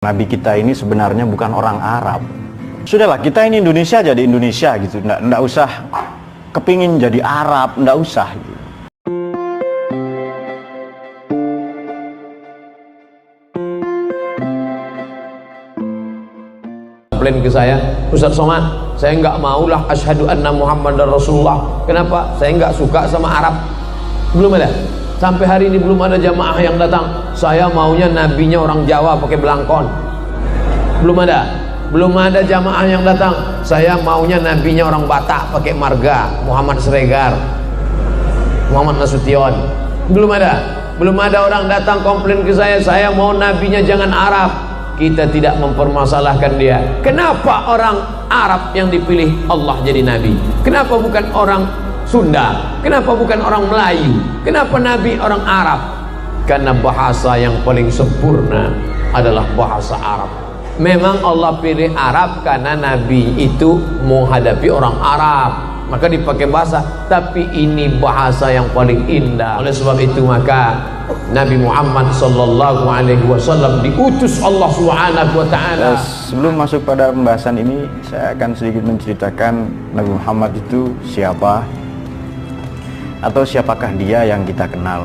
Nabi kita ini sebenarnya bukan orang Arab. Sudahlah, kita ini Indonesia jadi Indonesia gitu. Nggak usah kepingin jadi Arab, nggak usah gitu. Komplain ke saya, Ustaz Somad, saya nggak maulah asyhadu anna Muhammadar Rasulullah. Kenapa? Saya nggak suka sama Arab. Belum ada. Sampai hari ini belum ada jamaah yang datang. Saya maunya nabinya orang Jawa pakai belangkon. Belum ada. Belum ada jamaah yang datang. Saya maunya nabinya orang Batak pakai marga, Muhammad Sregar, Muhammad Nasution. Belum ada. Belum ada orang datang komplain ke saya mau nabinya jangan Arab. Kita tidak mempermasalahkan dia. Kenapa orang Arab yang dipilih Allah jadi nabi? Kenapa bukan orang Sunda? Kenapa bukan orang Melayu? Kenapa nabi orang Arab? Karena bahasa yang paling sempurna adalah bahasa Arab. Memang Allah pilih Arab karena nabi itu menghadapi orang Arab, maka dipakai bahasa, tapi ini bahasa yang paling indah. Oleh sebab itu maka Nabi Muhammad sallallahu alaihi wasallam diutus Allah Subhanahu wa taala. Sebelum masuk pada pembahasan ini, saya akan sedikit menceritakan Nabi Muhammad itu siapa atau siapakah dia yang kita kenal.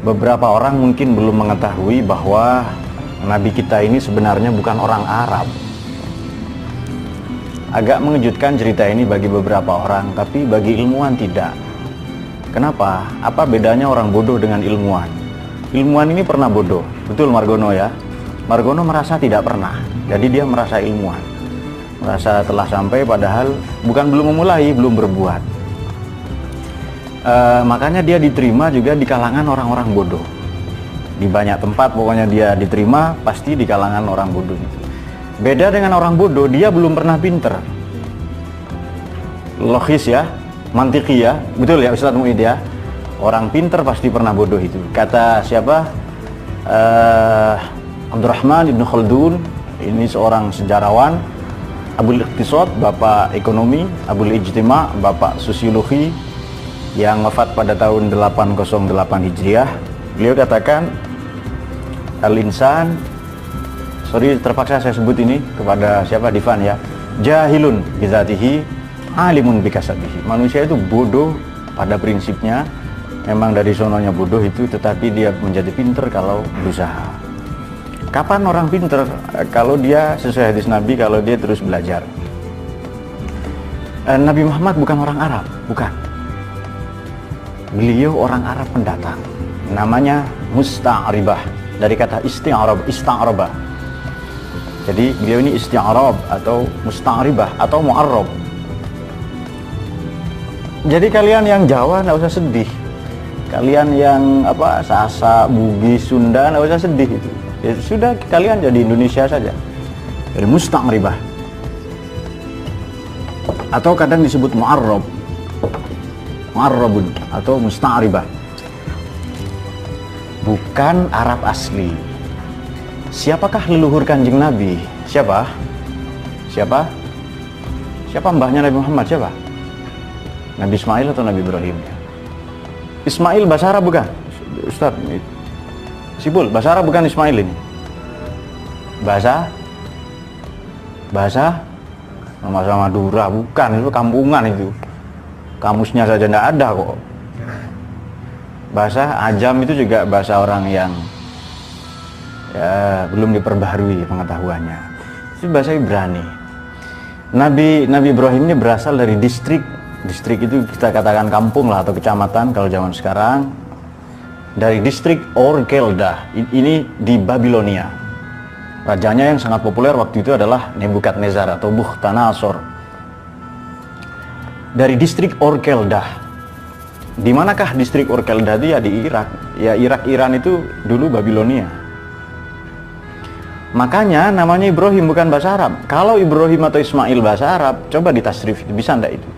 Beberapa orang mungkin belum mengetahui bahwa Nabi kita ini sebenarnya bukan orang Arab. Agak mengejutkan cerita ini bagi beberapa orang, tapi bagi ilmuwan tidak. Kenapa? Apa bedanya orang bodoh dengan ilmuwan? Ilmuwan ini pernah bodoh, betul Margono ya? Margono merasa tidak pernah, jadi dia merasa ilmuwan. Merasa telah sampai padahal belum memulai, belum berbuat. Makanya dia diterima juga di kalangan orang-orang bodoh. Di banyak tempat pokoknya dia diterima pasti di kalangan orang bodoh. Beda dengan orang bodoh, dia belum pernah pinter. Logis ya, mantiki ya, betul ya Ustaz Muid ya. Orang pinter pasti pernah bodoh itu. Kata siapa? Abdurrahman Ibn Khaldun, ini seorang sejarawan. Abul Iqtisad, bapak ekonomi. Abul Ijtima, bapak sosiologi, yang wafat pada tahun 808 Hijriah. Beliau katakan, al-insan, sorry terpaksa saya sebut ini kepada siapa, Divan ya, jahilun bizatihi, alimun bikasabihi. Manusia itu bodoh pada prinsipnya, memang dari sononya bodoh itu, tetapi dia menjadi pinter kalau berusaha. Kapan orang pinter? Kalau dia sesuai hadis Nabi, kalau dia terus belajar. Nabi Muhammad bukan orang Arab, bukan. Beliau orang Arab pendatang, namanya musta'ribah, dari kata ista'rabah. Jadi beliau ini isti'arab atau musta'ribah atau mu'arrab. Jadi kalian yang Jawa nggak usah sedih, kalian yang Sasak, Bugis, Sunda nggak usah sedih itu. Ya sudah, kalian jadi Indonesia saja. Jadi musta'ribah atau kadang disebut mu'arrab, mu'arrabun atau musta'ribah. Bukan Arab asli. Siapakah leluhur Kanjeng Nabi? Siapa? Siapa? Siapa mbahnya Nabi Muhammad? Siapa? Nabi Ismail atau Nabi Ibrahim? Ismail bahasa Arab bukan? Ustaz Sipul, bahasa Arab bukan Ismail ini? Bahasa sama Madura, bukan, itu kampungan itu. Kamusnya saja tidak ada kok. Bahasa Ajam itu juga bahasa orang yang ya belum diperbaharui pengetahuannya. Itu bahasa Ibrani. Nabi Ibrahim ini berasal dari distrik itu kita katakan kampung lah atau kecamatan kalau zaman sekarang, dari distrik Ur-Keldah. Ini di Babilonia. Rajanya yang sangat populer waktu itu adalah Nebukadnezar atau Bukhtanasor. Dari distrik Ur-Keldah. Di manakah distrik Ur-Keldah itu? Ya di Irak. Ya Irak, Iran itu dulu Babilonia. Makanya namanya Ibrahim bukan bahasa Arab. Kalau Ibrahim atau Ismail bahasa Arab, coba ditasrif, bisa ndak itu?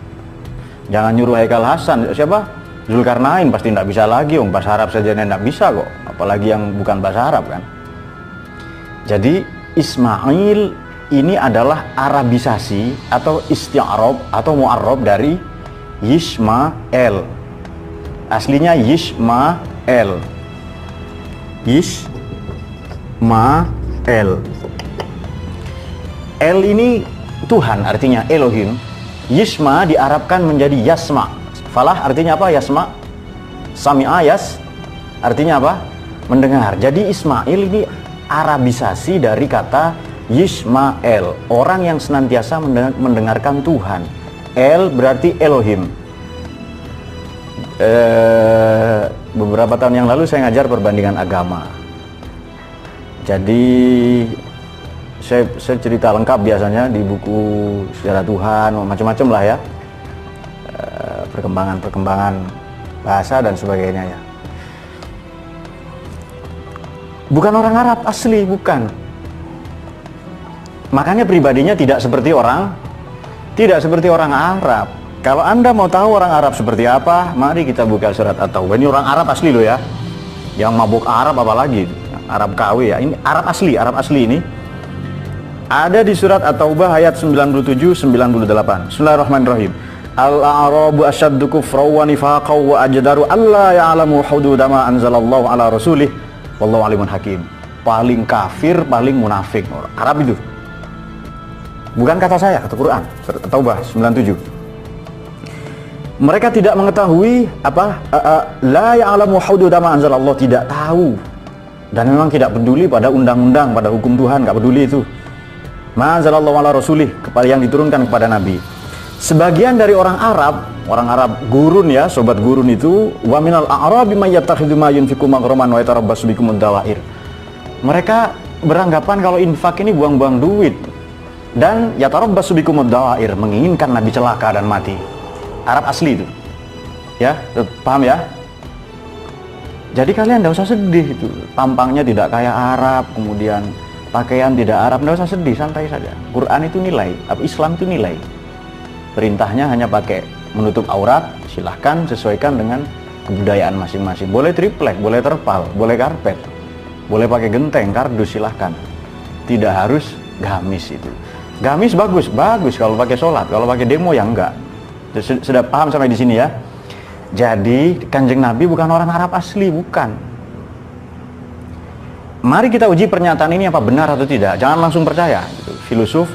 Jangan nyuruh Haikal Hasan, siapa? Zulkarnain pasti ndak bisa lagi, bahasa Arab saja ndak bisa kok, apalagi yang bukan bahasa Arab kan. Jadi Ismail ini adalah Arabisasi atau isti'arab atau mu'arrab dari Yishmael. Aslinya Yishmael. Yishmael. El. El ini Tuhan, artinya Elohim. Yisma diarabkan menjadi Yasma. Falah artinya apa? Yasma. Sami'a Yas artinya apa? Mendengar. Jadi Ismail ini arabisasi dari kata Yismael, orang yang senantiasa mendengarkan Tuhan. El berarti Elohim. Beberapa tahun yang lalu saya ngajar perbandingan agama. Jadi saya cerita lengkap biasanya di buku Sejarah Tuhan, macam-macam lah ya, perkembangan bahasa dan sebagainya ya. Bukan orang Arab asli, bukan. Makanya pribadinya tidak seperti orang Arab. Kalau Anda mau tahu orang Arab seperti apa, mari kita buka surat At-Taubah. Ini orang Arab asli loh ya. Yang mabuk Arab apalagi, Arab KW ya. Ini Arab asli ini. Ada di surat At-Taubah ayat 97-98. Bismillahirrahmanirrahim. Al-a'rabu asyaddu kufran wa nifaqan wa ajdaru alla ya'lamu hududa ma anzalallahu ala rasulih wallahu alimun hakim. Paling kafir, paling munafik Arab itu. Bukan kata saya, kata Quran. Surat At-Taubah 97. Mereka tidak mengetahui la ya'lamu hududa ma anzalallahu, tidak tahu dan memang tidak peduli pada undang-undang, pada hukum Tuhan, enggak peduli itu. Ma anzalallahu ala rasulih, kepada yang diturunkan kepada nabi. Sebagian dari orang Arab gurun ya, sobat gurun itu, wa minal a'rabi may yattakhidhu ma yunfiqu maghraman wa yatarabbasu bikumud dawair. Mereka beranggapan kalau infak ini buang-buang duit, dan yatarabbasu bikumud dawair, menginginkan nabi celaka dan mati. Arab asli itu. Ya, paham ya? Jadi kalian tidak usah sedih itu. Tampangnya tidak kayak Arab, kemudian pakaian tidak Arab, tidak usah sedih, santai saja. Quran itu nilai, Islam itu nilai. Perintahnya hanya pakai menutup aurat, silahkan sesuaikan dengan kebudayaan masing-masing. Boleh triplek, boleh terpal, boleh karpet, boleh pakai genteng, kardus, silahkan. Tidak harus gamis itu. Gamis bagus kalau pakai sholat, kalau pakai demo ya enggak. Sudah paham sampai di sini ya? Jadi Kanjeng Nabi bukan orang Arab asli, bukan. Mari kita uji pernyataan ini apa benar atau tidak. Jangan langsung percaya. Filosof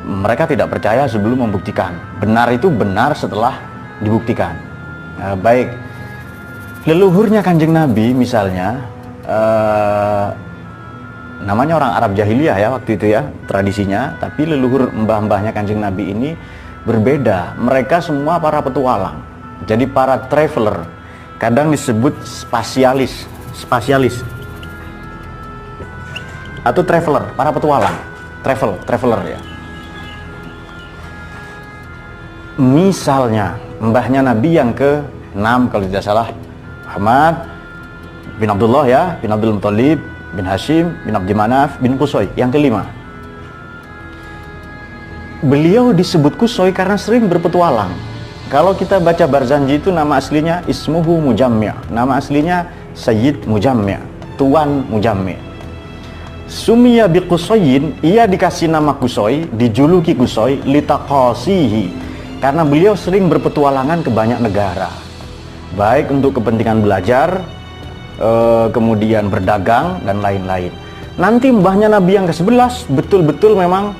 mereka tidak percaya sebelum membuktikan. Benar itu benar setelah dibuktikan. Baik, leluhurnya Kanjeng Nabi misalnya, namanya orang Arab jahiliyah ya waktu itu ya, tradisinya. Tapi leluhur mbah-mbahnya Kanjeng Nabi ini berbeda. Mereka semua para petualang. Jadi para traveler. Kadang disebut spasialis atau traveler, para petualang. Traveler ya. Misalnya mbahnya Nabi yang ke-6 kalau tidak salah, Muhammad bin Abdullah ya, bin Abdul Muttalib, bin Hashim, bin Abdi Manaf, bin Qusay, yang ke-5. Beliau disebut Qusay karena sering berpetualang. Kalau kita baca Barzanji itu nama aslinya Ismuhu Mujammi', nama aslinya Sayyid Mujammi', Tuan Mujammi'. Sumiya bi Qusayyin, ia dikasih nama Qusay, dijuluki Qusay litaqasihi, karena beliau sering berpetualangan ke banyak negara, baik untuk kepentingan belajar, kemudian berdagang dan lain-lain. Nanti mbahnya Nabi yang ke-11 betul-betul memang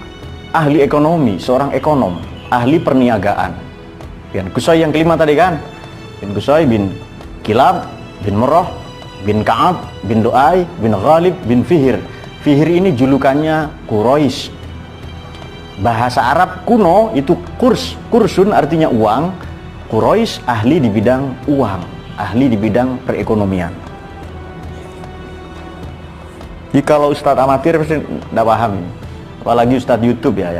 ahli ekonomi, seorang ekonom, ahli perniagaan. Dan Qusay yang ke-5 tadi kan, bin Qusay bin Kilab bin Murrah bin Ka'ab bin Du'ay bin Ghalib bin Fihr. Fihr ini julukannya Quraisy. Bahasa Arab kuno itu kursun artinya uang. Quraisy ahli di bidang uang, ahli di bidang perekonomian. Jadi kalau ustadz amatir pasti tidak paham. Apalagi ustadz YouTube ya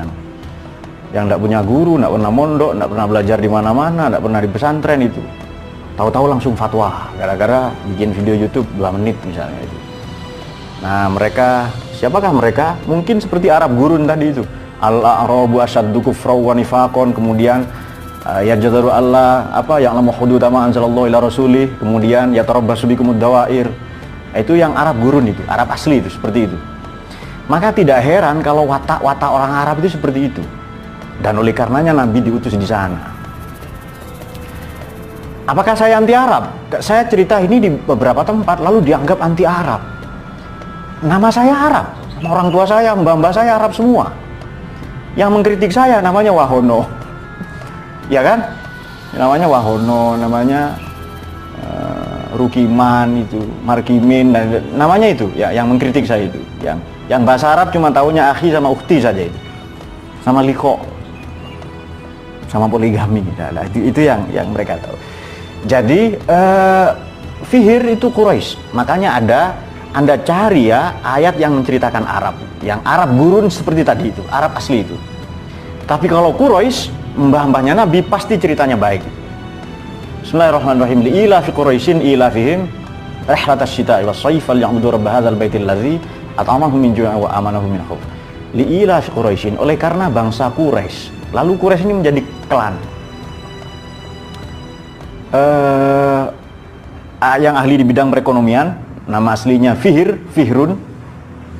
yang tidak punya guru, tidak pernah mondok, tidak pernah belajar di mana-mana, tidak pernah di pesantren itu. Tahu-tahu langsung fatwa gara-gara bikin video YouTube 2 menit misalnya itu. Nah, siapakah mereka? Mungkin seperti Arab gurun tadi itu. Al-a'rabu asyaddu kufran wa nifaqan, kemudian yajdaru Allah ya'lamu hududa ma anzalallahu ila rasulih, kemudian yatarabbasu bikumud dawair. Itu yang Arab gurun itu, Arab asli itu seperti itu. Maka tidak heran kalau watak-watak orang Arab itu seperti itu. Dan oleh karenanya Nabi diutus di sana. Apakah saya anti Arab? Saya cerita ini di beberapa tempat lalu dianggap anti Arab. nama saya Arab, sama orang tua saya, mbah-mbah saya Arab semua. Yang mengkritik saya namanya Wahono, ya kan? Namanya Wahono, namanya Rukiman itu, Markimin, dan namanya itu, ya, yang mengkritik saya itu, yang bahasa Arab cuma taunya akhi sama ukhti saja itu, sama liko, sama poligami, nah, itu yang mereka tahu. Jadi Fihr itu Quraisy, makanya Anda cari ya ayat yang menceritakan Arab, yang Arab gurun seperti tadi itu, Arab asli itu. Tapi kalau Quraisy, mbah-mbahnya Nabi pasti ceritanya baik. Bismillahirrahmanirrahim. Li'ila fi Quraisyin ila fihim rihlatasy syita'i was-shayf falya'budu rabb hadzal baitil ladzi at'amahum min ju'in wa amanahum min khauf. Li'ila fi Quraisyin, oleh karena bangsa Quraisy. Lalu Quraisy ini menjadi klan. Yang ahli di bidang perekonomian, nama aslinya Fihrun.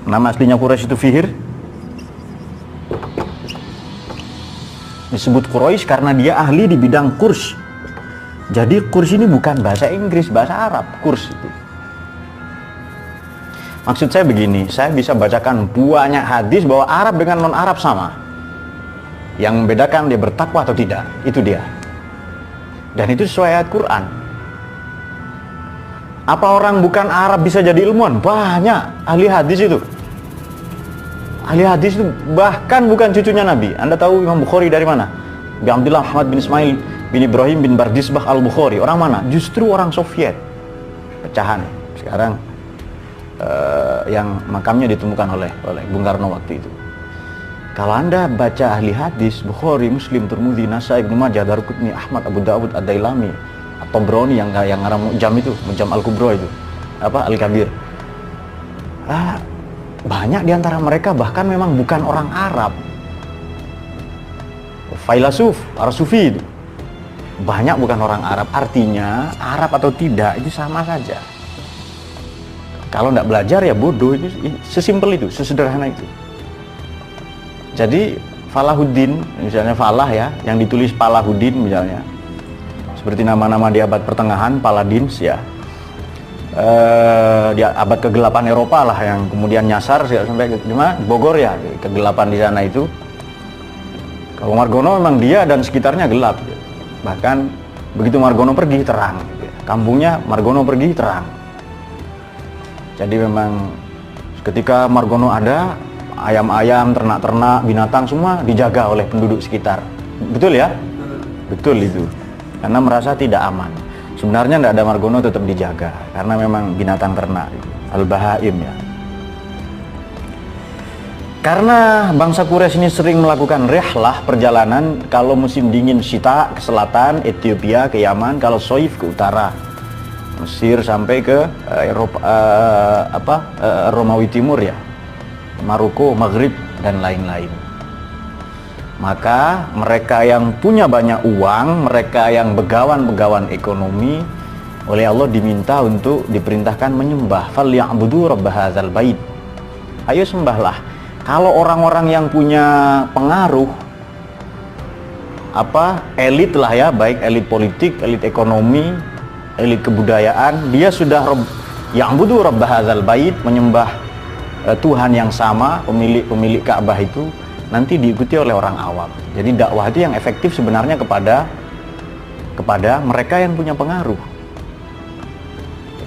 Nama aslinya Quraisy itu Fihr. Disebut Quraisy karena dia ahli di bidang kurs. Jadi kurs ini bukan bahasa Inggris, bahasa Arab, kurs itu. Maksud saya begini, saya bisa bacakan banyak hadis bahwa Arab dengan non-Arab sama. Yang membedakan dia bertakwa atau tidak, itu dia. Dan itu sesuai ayat Quran. Apa orang bukan Arab bisa jadi ilmuwan? Banyak ahli hadis itu. Ahli hadis itu bahkan bukan cucunya Nabi. Anda tahu Imam Bukhari dari mana? Bi Abdullah Ahmad bin Ismail bin Ibrahim bin Bardisbah al-Bukhari. Orang mana? Justru orang Soviet. Pecahan. Sekarang yang makamnya ditemukan oleh Bung Karno waktu itu. Kalau Anda baca ahli hadis, Bukhari, Muslim, Tirmidzi, Nasai, Ibnu Majah, Daruqutni, Ahmad, Abu Dawud, Ad-Dailami, At-Tabrani yang ngarang Mu'jam itu, Mu'jam Al-Kubra itu, Al-Kabir. Banyak diantara mereka bahkan memang bukan orang Arab. Failasuf, Ar-Sufi itu banyak bukan orang Arab. Artinya Arab atau tidak itu sama saja. Kalau nggak belajar ya bodoh, itu sesimpel itu, sesederhana itu. Jadi Falahuddin, misalnya Falah ya, yang ditulis Palahuddin misalnya, seperti nama-nama di abad pertengahan, Paladins ya, di abad kegelapan Eropa lah, yang kemudian nyasar sampai ke Bogor ya, kegelapan di sana itu. Kalau Margono memang dia dan sekitarnya gelap, bahkan begitu Margono pergi terang, kampungnya Margono pergi terang. Jadi memang ketika Margono ada, ayam-ayam, ternak-ternak, binatang semua dijaga oleh penduduk sekitar. Betul ya? Betul itu. Karena merasa tidak aman. Sebenarnya tidak ada Margono tetap dijaga karena memang binatang ternak itu. Al-Bahaim ya. Karena bangsa Quraisy ini sering melakukan rihlah, perjalanan, kalau musim dingin Syita ke selatan, Ethiopia ke Yaman, kalau Soif ke utara, Mesir sampai ke Eropa, Romawi Timur ya, Maroko, Maghrib dan lain-lain. Maka mereka yang punya banyak uang, mereka yang begawan-begawan ekonomi, oleh Allah diminta untuk diperintahkan menyembah. Falya'budu rabb hadzal bait. Ayo sembahlah. Kalau orang-orang yang punya pengaruh, elit lah ya, baik elit politik, elit ekonomi, elit kebudayaan, dia sudah ya'budu rabb hadzal bait, menyembah Tuhan yang sama, pemilik Ka'bah itu, nanti diikuti oleh orang awam. Jadi dakwah itu yang efektif sebenarnya kepada mereka yang punya pengaruh.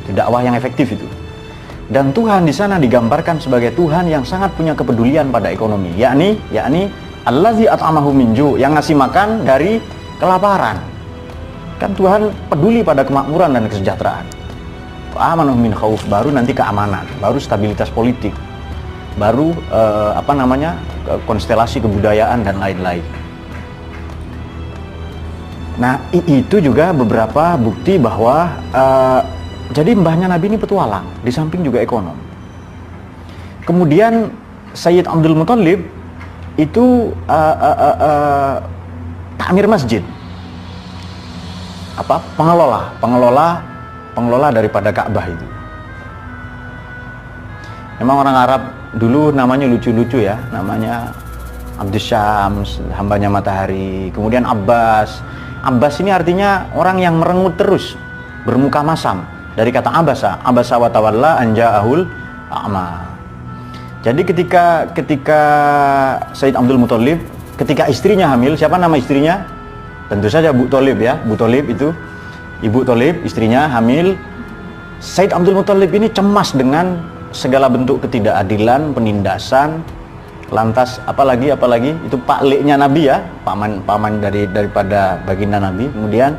Itu dakwah yang efektif itu. Dan Tuhan di sana digambarkan sebagai Tuhan yang sangat punya kepedulian pada ekonomi, yakni allazi at'amahu min ju', yang ngasih makan dari kelaparan. Kan Tuhan peduli pada kemakmuran dan kesejahteraan. Amanah min khauf, baru nanti keamanan, baru stabilitas politik, baru konstelasi kebudayaan dan lain-lain. Nah, itu juga beberapa bukti bahwa jadi mbahnya Nabi ini petualang, di samping juga ekonom. Kemudian Sayyid Abdul Muthalib itu takmir masjid, pengelola daripada Ka'bah itu. Memang orang Arab dulu namanya lucu-lucu ya, namanya Abdus Syams, hambanya matahari. Kemudian Abbas ini artinya orang yang merengut terus, bermuka masam, dari kata abasa wa tawalla an ja'ahul a'ma. Jadi ketika Sayyid Abdul Muthalib, ketika istrinya hamil, siapa nama istrinya? Tentu saja Bu Thalib ya. Bu Thalib itu Ibu Thalib, istrinya hamil. Sayyid Abdul Muthalib ini cemas dengan segala bentuk ketidakadilan, penindasan. Lantas apalagi itu pakleknya Nabi ya, paman daripada baginda Nabi. Kemudian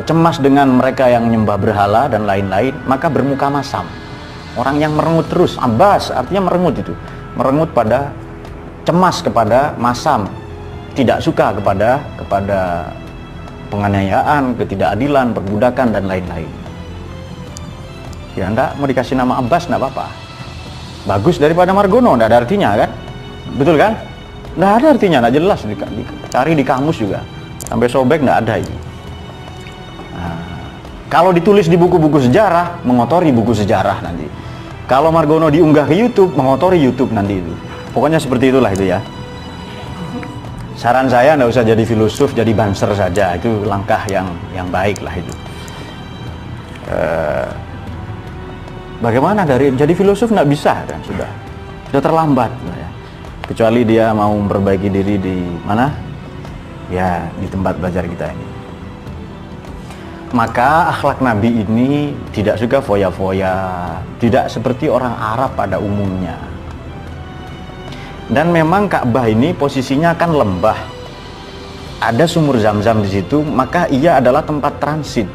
cemas dengan mereka yang menyembah berhala dan lain-lain, maka bermuka masam. Orang yang merengut terus, Abbas artinya merengut itu. Merengut pada cemas kepada masam, tidak suka kepada penganiayaan, ketidakadilan, perbudakan dan lain-lain. Ya enggak mau dikasih nama Abbas enggak apa-apa. Bagus daripada Margono, enggak ada artinya kan? Betul kan? Enggak ada artinya, enggak jelas, cari di kamus juga. Sampai sobek enggak ada ini. Nah, kalau ditulis di buku-buku sejarah, mengotori buku sejarah nanti. Kalau Margono diunggah ke YouTube, mengotori YouTube nanti itu. Pokoknya seperti itulah itu ya. Saran saya nggak usah jadi filosof, jadi banser saja. Itu langkah yang baik lah itu. Bagaimana dari jadi filosof nggak bisa kan, sudah terlambat ya. Kecuali dia mau memperbaiki diri di mana? Ya di tempat belajar kita ini. Maka akhlak Nabi ini tidak suka foya-foya, tidak seperti orang Arab pada umumnya. Dan memang Ka'bah ini posisinya kan lembah. Ada sumur Zam-Zam di situ, maka ia adalah tempat transit.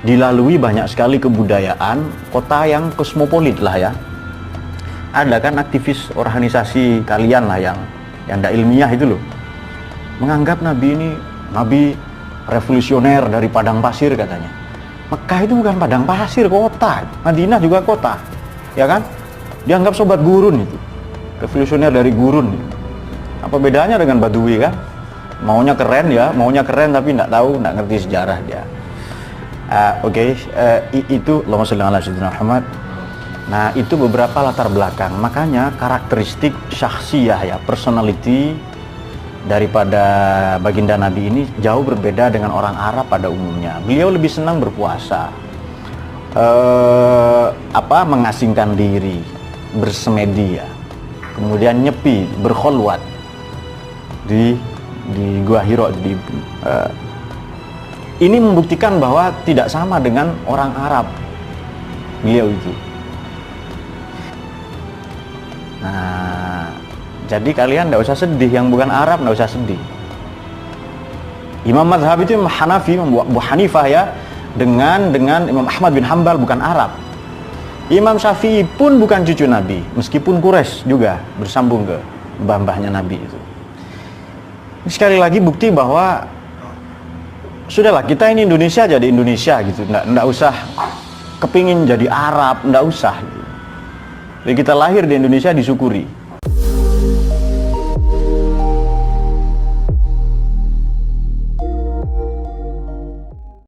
Dilalui banyak sekali kebudayaan, kota yang kosmopolit lah ya. Ada kan aktivis organisasi kalian lah yang tidak ilmiah itu loh. Menganggap Nabi ini Nabi revolusioner dari padang pasir katanya. Mekah itu bukan padang pasir, kota. Madinah juga kota, ya kan? Dianggap sobat gurun itu, revolusioner dari gurun. Apa bedanya dengan Badui kan? Maunya keren ya, maunya keren tapi nggak tahu, nggak ngerti sejarah dia. Itu Allahumma sholli ala sayyidina Muhammad. Nah itu beberapa latar belakang. Makanya karakteristik syakhsiyah ya, personality daripada baginda Nabi ini jauh berbeda dengan orang Arab pada umumnya. Beliau lebih senang berpuasa, mengasingkan diri, bersemedi ya, kemudian nyepi, berkholwat di Gua Hira. Ini membuktikan bahwa tidak sama dengan orang Arab beliau itu. Nah, jadi kalian tidak usah sedih, yang bukan Arab tidak usah sedih. Imam mazhab itu Imam Hanafi, Imam Abu Hanifah ya, dengan Imam Ahmad bin Hanbal bukan Arab. Imam Syafi'i pun bukan cucu Nabi, meskipun Quraisy juga bersambung ke mbah-mbahnya Nabi itu. Ini sekali lagi bukti bahwa sudahlah, kita ini Indonesia jadi Indonesia gitu, nggak usah kepingin jadi Arab, nggak usah. Jadi kita lahir di Indonesia disyukuri.